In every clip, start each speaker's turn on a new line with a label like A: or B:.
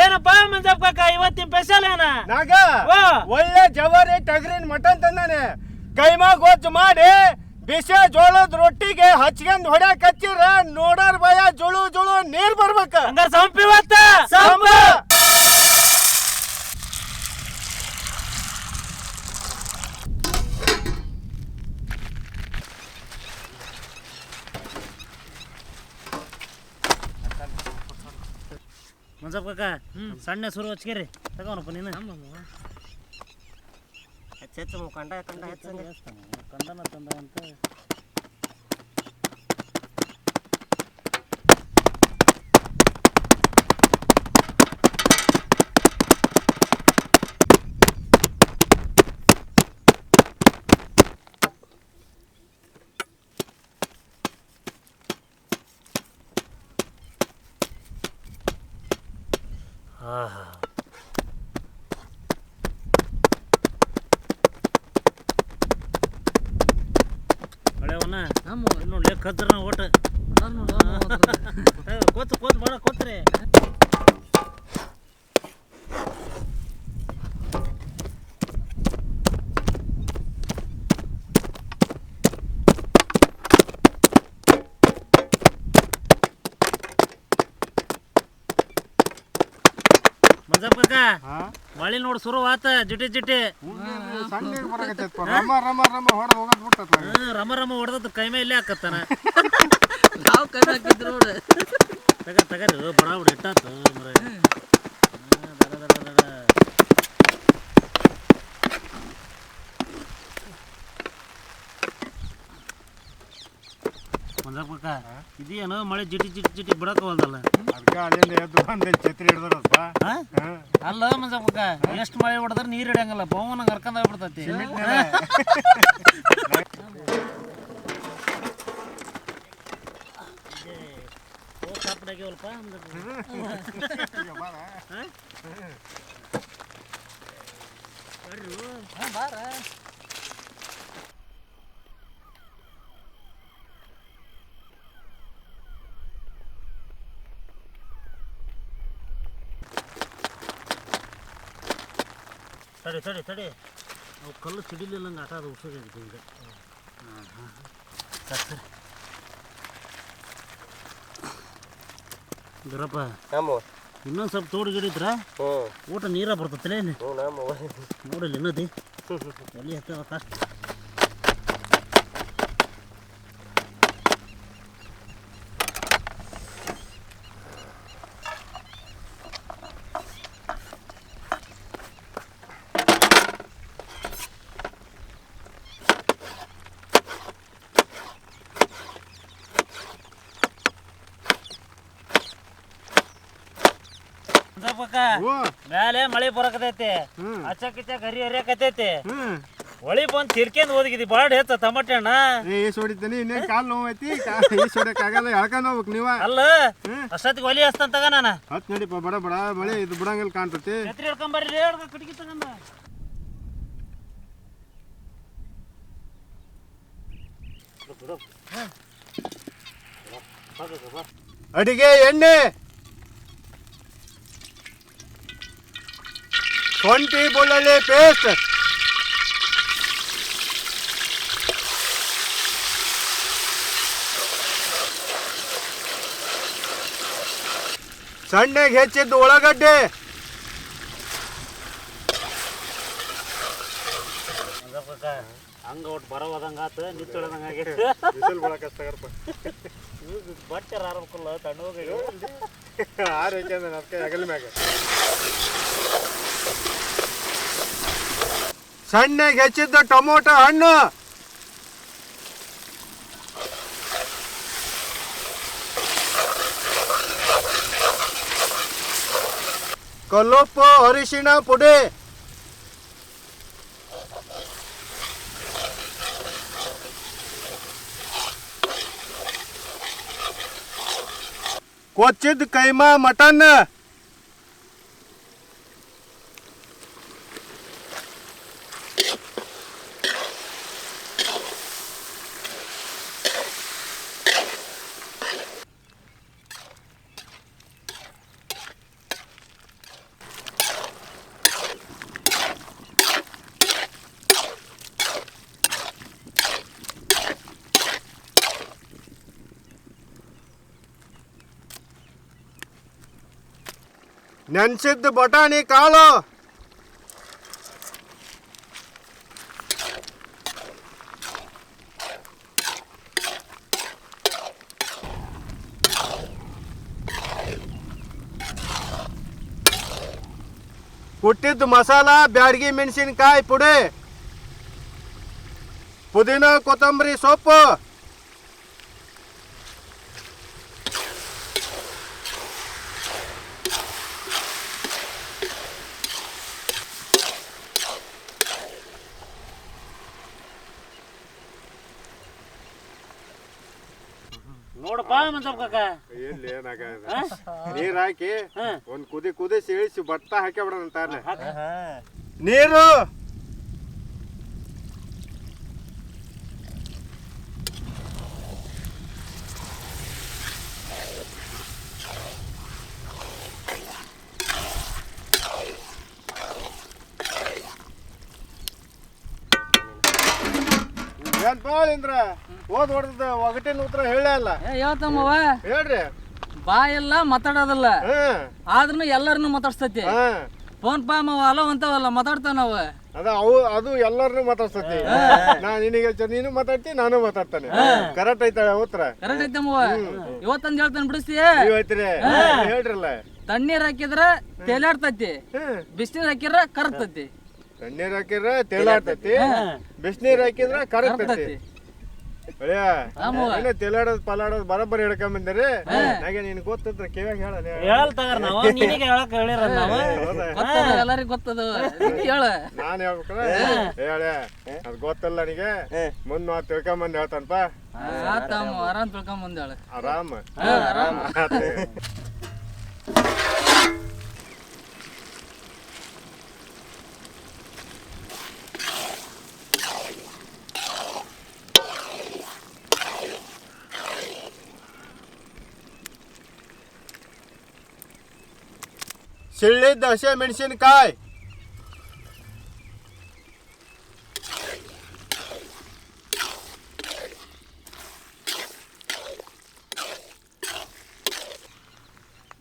A: ಏನಪ್ಪ ಮಂಜಪ್ಪ ಕಾಕ ಇವತ್ತಿನ ಸ್ಪೆಷಲ್ ಏನ?
B: ನಾಗ ಒಳ್ಳೆ ಜವಾರಿ ಟಗರಿನ ಮಟನ್ ತಂದಾನೆ. ಕೈಮಾ ಗೊಜ್ಜು ಮಾಡಿ ಬಿಸಿ ಜೋಳದ ರೊಟ್ಟಿಗೆ ಹಚ್ಕೊಂಡ್ ಹೊಡ್ಯಾಕ ಹಚ್ಚಿರ ನೋಡೋರ್ ಭಯ ಜುಳು ಜುಳು ನೀರ್ ಬರ್ಬೇಕ.
A: ಹಂಗಾರ ಸಂಪಿ ಇವತ್ತ
B: ಸಂಪ
A: ಮಂಜಪ್ಪ ಕಾಕ ಸಣ್ಣ ಸುರು ಹಚ್ಕೇರಿ ತಗೋನಪ್ಪ ನೀನು.
C: ಹೆಚ್ಚು ಕಂಡ
A: ಕಂದನ ತಂದ ಅಂತ ನೋಡ್ಲಿ ಕದ್ರ ಓಟ ಕೋತ್ ಕೋತ್ ಬಾಳ ಕೋತ್ರಿ. ಮಂಜಪ್ಪ ಕಾಕ ಮಳಿ ನೋಡ್ ಶುರು ಆತ ಜಿಟಿ ಜಿಟಿ ರಮ ರಮ ಹೊಡೆದ ಕೈ ಮೇಲೆ ಹಾಕತ್ತಾನ.
C: ನಾವು ಕೈ ಹಾಕಿದ್ರು ನೋಡು.
A: ತಗರಿ ಬಡ ಬಿಡ ಇಟ್ಟಾತ ಮರ. ಮಂಜಪ್ಪ ಕಾಕ ಇದೇನು ಮಳೆ ಜಿಟಿ ಜಿಟಿ ಜಿಟಿ ಬಿಡಕವಲ್ದಲ್ಲ.
B: ಛತ್ರಿ ಹಿಡ್ದಪ್ಪ.
A: ಅಲ್ಲ ಮಂಜಪ್ಪ ಕಾಕ ಎಷ್ಟು ಮಳೆ ಹೊಡೆದ್ರೆ ನೀರು ಹಿಡಿಯಂಗಲ್ಲ ಬೋವನ ಕರ್ಕೊಂಡ್ ಹೋಗ್ಬಿಡ್ತೈತಿ. ತಡಿ ತಡಿ ತಡಿ ಅವು ಕಲ್ಲು ಸಿಡಿಲಿಲ್ಲ ಆಟ ಅದು ಉಸಿರಾಗಿತ್ತು ಹಿಂಗೆ. ಗುರಪ್ಪ ಇನ್ನೊಂದು ಸ್ವಲ್ಪ ತೋಡು ಗಿಡಿದ್ರ ಊಟ ನೀರ ಬರ್ತೈತಲೇ ನೋಡಲಿ ನದಿ ಎಲ್ಲಿ ಹತ್ತದ ಕಷ್ಟ. ಮ್ಯಾಲೆ ಮಳಿ ಬರಕತೈತಿ, ಅಚ್ಚಕ್ ಇಚ್ಚಕ್ ಹರಿ ಹರಿಯಾಕತೈತಿ. ಹೊಳಿ ಬಂದ್ ತಿರ್ಕೊಂಡ್ ಹೋಗಿದಿ ಬಾಡ್ ಹೆಚ್ಚ ಟಮಾಟೆ ಹಣ್ಣ
B: ಹೊಡಿತೀನಿ. ಇನ್ನೇನ್ ಕಾಲ್ ನೋವು ಐತಿ, ಹೊಡಿಯಕ್ಕಾಗಲ್ಲ, ಎಳ್ಕೊಂಡ್ ಹೋಗ್ಬೇಕು ನೀವ.
A: ಅಲ್ಲ ಅಷ್ಟೊತ್ತಿಗೆ ಒಲಿ ಹಚ್ತಾನ ತಗ ನಾನು.
B: ಹತ್ ನಡಿಪ ಬಡ ಬಡ ಮಳೆ ಇದು ಬಿಡಂಗಿಲ್ಲ ಕಾಣ್ತತಿ.
A: ಛತ್ರಿ ಹಿಡ್ಕೊಂಬರ್ರಿ ಕಟ್ಗಿ ತಗಂದ.
B: ಅಡಿಗೆ ಎಣ್ಣೆ, ಶುಂಠಿ ಬೆಳ್ಳುಳ್ಳಿ ಪೇಸ್ಟ್, ಸಣ್ಣಗೆ ಹೆಚ್ಚಿದ್ದು ಉಳ್ಳಾಗಡ್ಡೆ,
A: ಹಂಗ ಒಟ್ಟು ಬರೋದಂಗ ಆತ ನಿಂತೊಳದಂಗ ಬಟ್ಟೆ ಹಾರಬೇಕಲ್ಲ ತಣ್ಣೋಗ
B: ಸಣ್ಣಗೆ ಹೆಚ್ಚಿದ್ದ ಟೊಮೊಟೊ ಹಣ್ಣು, ಕಲ್ಲುಪ್ಪು, ಅರಿಶಿಣ ಪುಡಿ, ಕೊಚ್ಚಿದ ಕೈಮಾ ಮಟನ್, ನೆನ್ಸಿದ್ದ ಬಟಾಣಿ ಕಾಳು, ಕುಟ್ಟಿದ್ದ ಮಸಾಲ, ಬ್ಯಾಡಗಿ ಮೆಣಸಿನಕಾಯಿ ಪುಡಿ, ಪುದೀನ ಕೊತ್ತಂಬರಿ ಸೊಪ್ಪು,
A: ನೋಡಪ್ಪ ಮಂಜಪ್ಪ ಕಾಕ
B: ಎಲ್ಲಿ ನೀರ್ ಹಾಕಿ ಒಂದ್ ಕುದಿ ಇಳಿಸಿ ಭತ್ತ ಹಾಕಿ ಬಿಡೋಣ ನೀರು. ಏನ್ ಬಾಳಿಂದ್ರ ಓದ್ ಹೊಡೆದ ಒಗಟಿನ ಉತ್ತರ ಹೇಳಲ್ಲ.
C: ಹೇಳ್ತಮ್ಮವ
B: ಹೇಳ್ರಿ.
C: ಬಾಯೆಲ್ಲ ಮಾತಾಡೋದಲ್ಲ, ಆದ್ರೂ ಎಲ್ಲರನ್ನು ಮಾತಾಡ್ಸ್ತೈತಿ. ಫೋನ್ ಪಾ ಮಾವ ಅಲೋ ಅಂತವಲ್ಲ ಮಾತಾಡ್ತಾವ ನಾವು.
B: ಅದು ಎಲ್ಲರನ್ನು ಮಾತಾಡ್ಸ್ತತಿ. ನಾ ನಿನಗೆ ನೀನು ಮಾತಾಡ್ತಿ, ನಾನು ಮಾತಾಡ್ತಾನೆ. ಕರೆಕ್ಟ್ ಐತಾಳೆ ಉತ್ತರ.
C: ಕರೆಕ್ಟ್ ಐತಮ್ಮವ. ಇವತ್ತಂದ್ ಹೇಳ್ತಾನೆ ಬಿಡಿಸ್ತೀಯ.
B: ಹೇಳ್ರಲ್ಲ.
C: ತಣ್ಣೀರ್ ಹಾಕಿದ್ರ ತೇಲಾಡ್ತೈತಿ, ಬಿಸಿನೀರ್ ಹಾಕಿದ್ರ ಕರಗ್ತೈತಿ.
B: ತಣ್ಣೀರ್ ಹಾಕಿದ್ರ ತೇಲಾಡ್ತೈತಿ, ಬಿಸಿನೀರ್ ಹಾಕಿದ್ರ ಕರಗ್ತೈತಿ. ತೇಲಾಡೋದ್ ಪಲಾಡೋದ್ ಬರಬ್ಬರಿ ಹೇಳ್ಕೊಂಬಂದ್ರಿ. ಹಾಗೆ ನಿನ್ ಗೊತ್ತಿದ್ರ ಕಿವ್ಯಾಗ
C: ಎಲ್ಲರಿಗೂ ಗೊತ್ತದ ಹೇಳ.
B: ನಾನ್ ಹೇಳ್ಬೇಕಲ್ಲ ಹೇಳ, ಅದ್ ಗೊತ್ತಲ್ಲ ನನಗೆ. ಮುಂದ್ ನಾ ತಿಳ್ಕೊಂಬಂದ್ ಹೇಳ್ತಾನಪ್ಪ.
C: ಆರಾಮ್ ತಿಳ್ಕೊಂಬಂದ ಹೇಳ.
B: ಆರಾಮ್
C: ಆರಾಮ್.
B: ಸಿಳ್ಳಿದ್ದ ಹಸಿ ಮೆಣಸಿನಕಾಯಿ,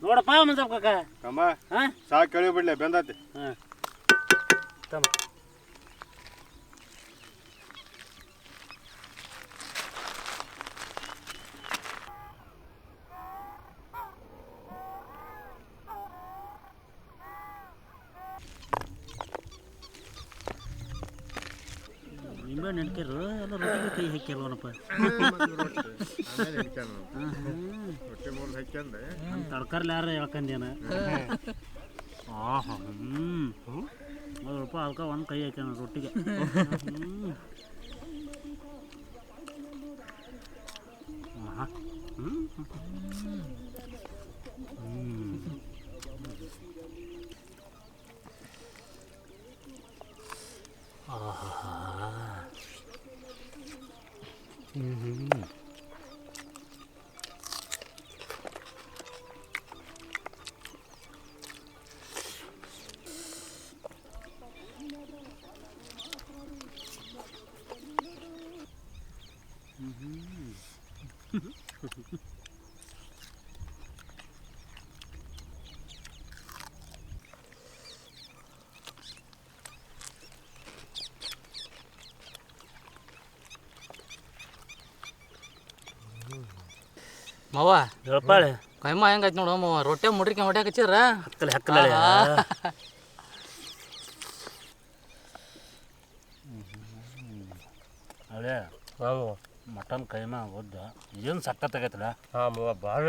A: ನೋಡಪ್ಪ ಮಂಜಪ್ಪ ಕಾಕ
B: ಕಮ್ಮ ಸಾಕು ಕೇಳಿ ಬಿಡ್ಲೆ ಬೆಂದತಿ.
A: ನಿಂಬೆ ನೆನ್ಕಿರು ಎಲ್ಲ ರೊಟ್ಟಿಗೆ ಕೈ ಹಾಕ್ಯಾರವನಪ್ಪ. ತಡ್ಕರ್ಲಿ ಯಾರ ಹೇಳ್ಕಂದೇನ. ನೋಡಪ್ಪ ಅದಕ್ಕೆ ಒಂದು ಕೈ ಹಾಕ್ಯಾನ ರೊಟ್ಟಿಗೆ.
C: ಮಾವ
A: ಹೇಳ್ಪಾಳೆ
C: ಕೈಮ ಹೆಂಗೈತಿ ನೋಡು ಮಾವ. ರೊಟ್ಟೆ ಮುಡ್ರಿಕೆ ಹೊಡ್ಯಾಕ ಹಚ್ಚಿರ
A: ಹಕ್ಕಲೆ ಹಕ್ಕಲೆ ಅದೇ ಮಟನ್ ಕೈಮಾ ಗೊದ್ದ ಏನು ಸಕ್ಕತ್ತಾಗೈತಲ್ಲ.
C: ಭಾಳ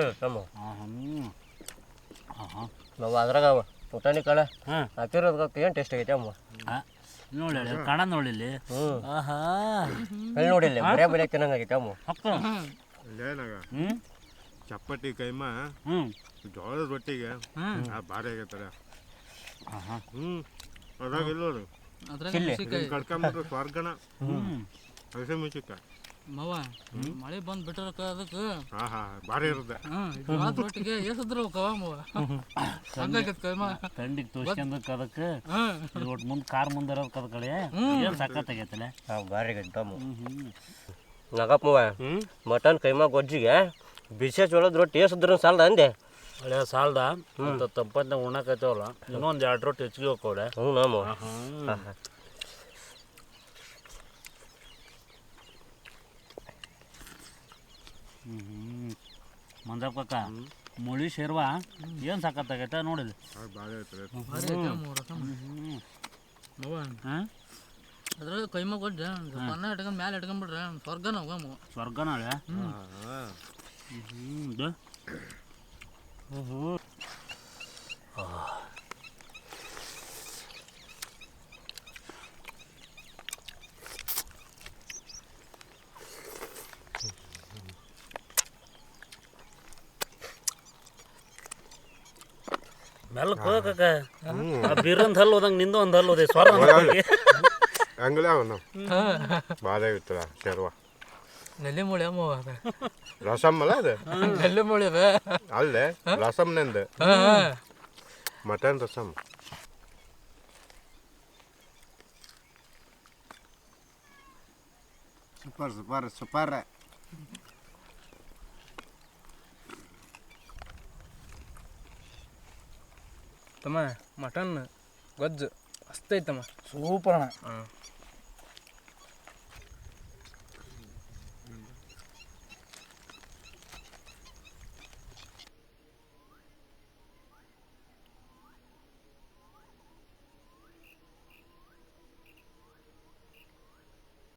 A: ನಾವು
C: ಅದ್ರಾಗ ಪುಟಾಣಿ ಕಾಳ ಹಾಕಿರೋದಕ್ಕೆ ಏನು ಟೇಸ್ಟ್ ಆಗೈತೆ ಅಮ್ಮ.
A: ನೋಡಿ ಕಣ ನೋಡಿಲ್ಲಿ. ಆಹಾ
C: ನೋಡಿಲ್ಲ ಬರೇ ಬರೇ ತಿನ್ನಂಗಾಗೈತೆ ಅಮ್ಮ.
B: ಚಪಾತಿ ಕೈಮಾ ಜೋಳದ ರೊಟ್ಟಿಗೆ ಭಾರಿ ಆಗೈತಲ್ಲ. ಅದ್ರಾಗ ಇಲ್ಲೋದು ಕಡ್ಕೊಂಬಿಟ್ರೆ ಸ್ವರ್ಗಣ. ಹಸಿ ಮೆಣಸಿನ್ಕಾಯಿ
C: ಮಾವ ಮಳೆ ಬಂದು ಬಿಟ್ಟಿರಕ ಅದಕ್ಕೆ
B: ಭಾರಿ ಇರುತ್ತೆ.
C: ರೊಟ್ಟಿಗೆ ಎಸದ್ರು ಕವ ಮಾವ ಹಂಗಾಗೈತೆ ಕೈಮಾ.
A: ತಂಡಿಗೆ ತೋರ್ಸ್ಕೊಂಡಕ್ಕೆ ಅದಕ್ಕೆ ಒಟ್ಟು ಮುಂದೆ ಕಾರ್ ಮುಂದೆ ಇರೋದಕ್ಕೆ ಅದ ಕಡೆ ಏನು ಸಕ್ಕತ್ತಾಗೈತಲ್ಲ.
C: ಭಾರಿ ಗಂಟಮ್ಮ ನಗಪ್ಪ ಮಾವ. ಮಟನ್ ಕೈಮಾ ಗೊಜ್ಜಿಗೆ ಬಿಸಿ ಜೋಳದ ರೊಟ್ಟಿ ಎಸದ್ರು ಸಾಲದ ಅಂದೆ.
A: ಹಳೆ ಸಾಲದ ಅಂತ ತಂಪಂತ ಉಣ್ಣಕೈತವಲ್ಲ ಇನ್ನೊಂದು 2 ರೊಟ್ಟಿ ಹೆಚ್ಚಿಗೆ ಹೋಗ್ಕೊಡೆ.
B: ಹ್ಞೂ ನಮ್ಮ
A: ಮಂಜಪ್ಪ ಕಾಕ ಮುಳಿ ಶೇರ್ವಾ ಏನು ಸಾಕತ್ತಾಗೈತೆ ನೋಡಿಲ್ಲ.
C: ಅದ್ರಾಗ ಕೈಮ ಕೊಡ್ರಿ ಅನ್ನ ಇಟ್ಕೊಂಡ್ ಮ್ಯಾಲೆ ಇಟ್ಕೊಂಡ್ಬಿಡ್ರಿ ಸ್ವರ್ಗನ ಹೋಗಮ್ಮ.
A: ಸ್ವರ್ಗ ನಾಳೆ ಮೆಲ್ಲಕ್ಕೆ ಹೋಗಕ್ಕ ಬೀರಂದು ಹಲ್ಲು ಹೋದಂಗೆ ನಿಂದು ಒಂದು ಹಲ್ಲು ಹೋದೆ ಸ್ವರ್ಗ
B: ಹಂಗಲೇ ಅವನು ಬಾಧೆ ಇರ್ತದ ಶೇರ್ವ
C: ನೆಲ್ಲಿ ಮೂಳೆ ಅಮ್ಮ
B: ರಸಮ್ ಅಲ್ಲ ಅದು
C: ನೆಲ್ಲಿ ಮೂಳೆ
B: ಅಲ್ಲೇ ರಸಮ್ನಿಂದ mutton rasam. Super super super.
D: ತಮ್ಮ ಮಟನ್ ಗೊಜ್ಜು ಮಸ್ತ್ ಐತಮ್ಮ.
C: ಸೂಪರ್ ಅಣ್ಣ.